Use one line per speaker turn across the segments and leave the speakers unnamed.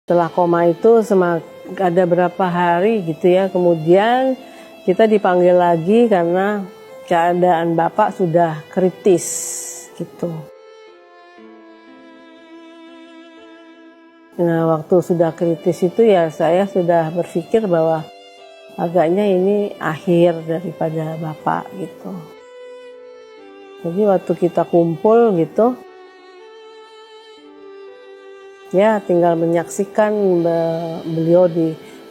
Setelah koma itu ada berapa hari gitu ya, kemudian kita dipanggil lagi karena keadaan Bapak sudah kritis gitu. Nah, waktu sudah kritis itu ya saya sudah berpikir bahwa agaknya ini akhir daripada Bapak gitu. Jadi waktu kita kumpul gitu, ya tinggal menyaksikan beliau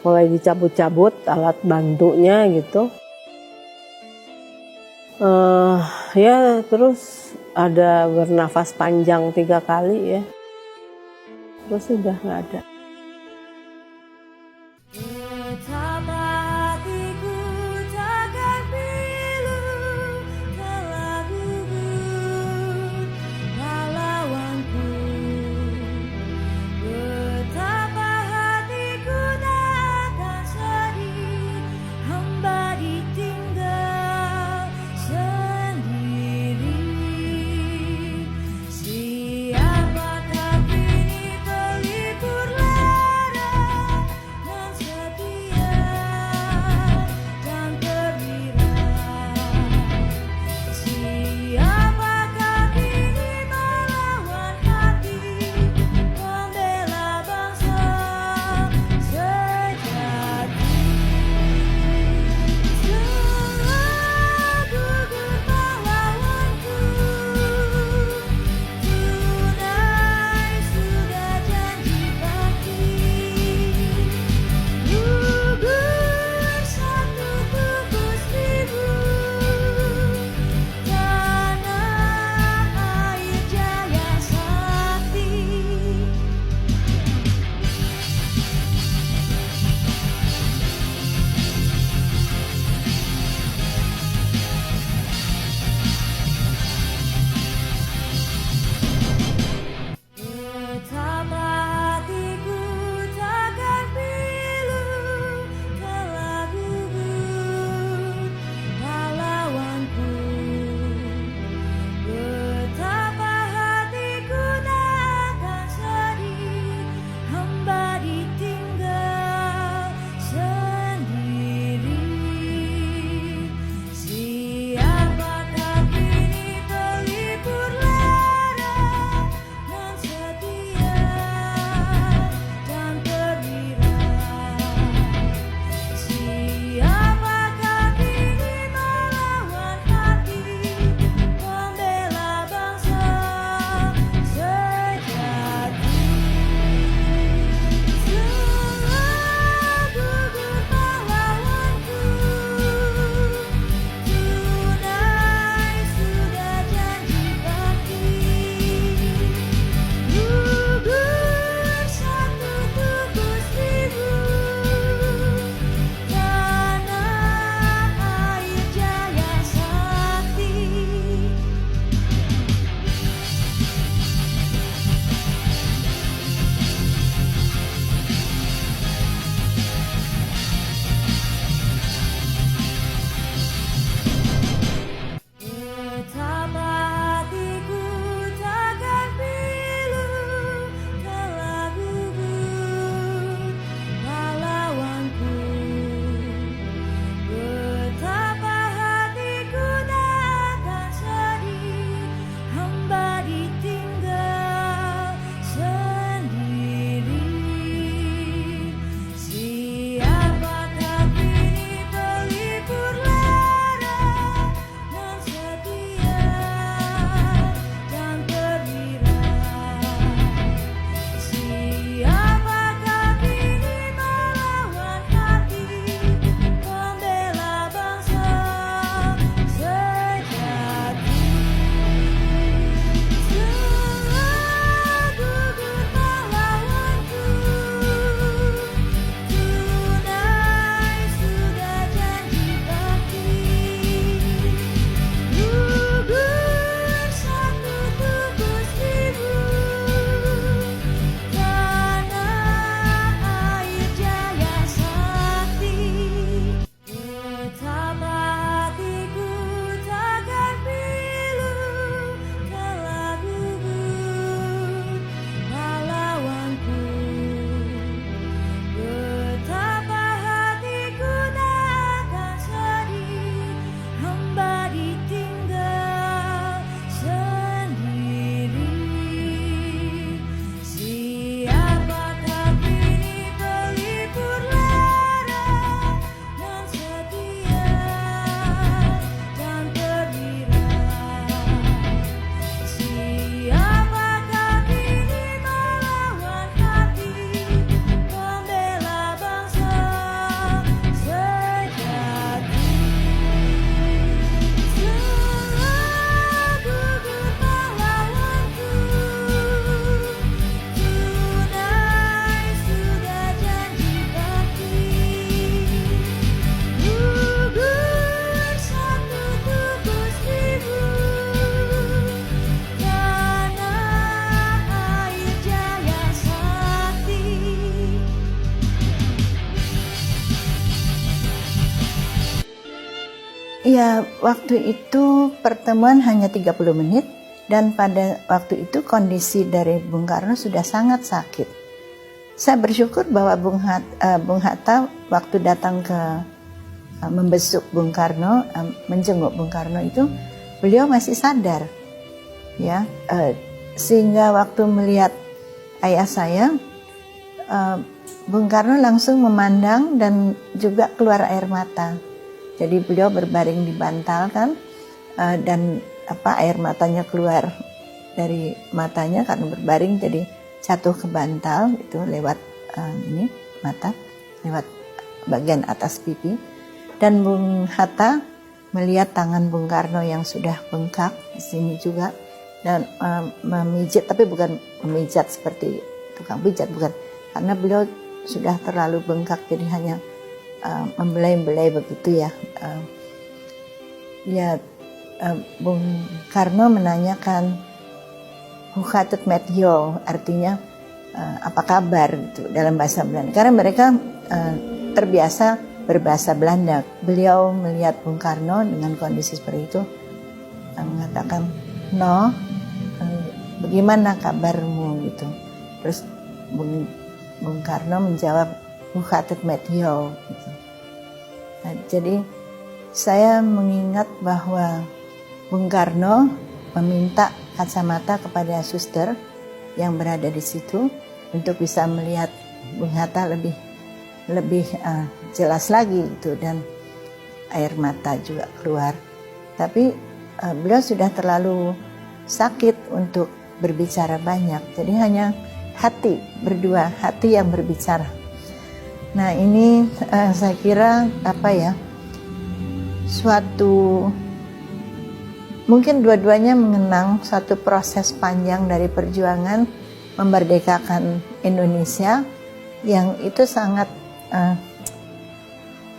mulai dicabut-cabut alat bantunya gitu. Ya terus ada bernafas panjang 3 kali ya. Terus sudah nggak ada.
Siapakah kini pelipur Ya, waktu itu pertemuan hanya 30 menit dan pada waktu itu kondisi dari Bung Karno sudah sangat sakit. Saya bersyukur bahwa Bung Hatta waktu datang ke membesuk Bung Karno, menjenguk Bung Karno itu, beliau masih sadar, ya, sehingga waktu melihat ayah saya, Bung Karno langsung memandang dan juga keluar air mata. Jadi beliau berbaring di bantal kan, dan air matanya keluar dari matanya karena berbaring, jadi jatuh ke bantal itu lewat mata, lewat bagian atas pipi. Dan Bung Hatta melihat tangan Bung Karno yang sudah bengkak di sini juga, dan memijit, tapi bukan memijat seperti tukang pijat, bukan, karena beliau sudah terlalu bengkak, jadi hanya membelai-belai begitu ya. Bung Karno menanyakan "Hoe met jou?" artinya apa kabar gitu dalam bahasa Belanda, karena mereka terbiasa berbahasa Belanda. Beliau melihat Bung Karno dengan kondisi seperti itu, mengatakan, "No, bagaimana kabarmu?" gitu. Terus Bung Karno menjawab, "Hoe met jou?" gitu. Nah, jadi saya mengingat bahwa Bung Karno meminta kacamata kepada suster yang berada di situ untuk bisa melihat Bung Hatta lebih jelas lagi gitu, dan air mata juga keluar. Tapi beliau sudah terlalu sakit untuk berbicara banyak, jadi hanya hati berdua, hati yang berbicara. Nah ini saya kira suatu, mungkin dua-duanya mengenang suatu proses panjang dari perjuangan memerdekakan Indonesia yang itu sangat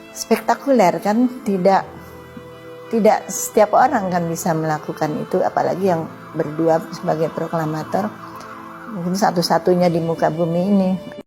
spektakuler kan, tidak setiap orang kan bisa melakukan itu, apalagi yang berdua sebagai proklamator, mungkin satu-satunya di muka bumi ini.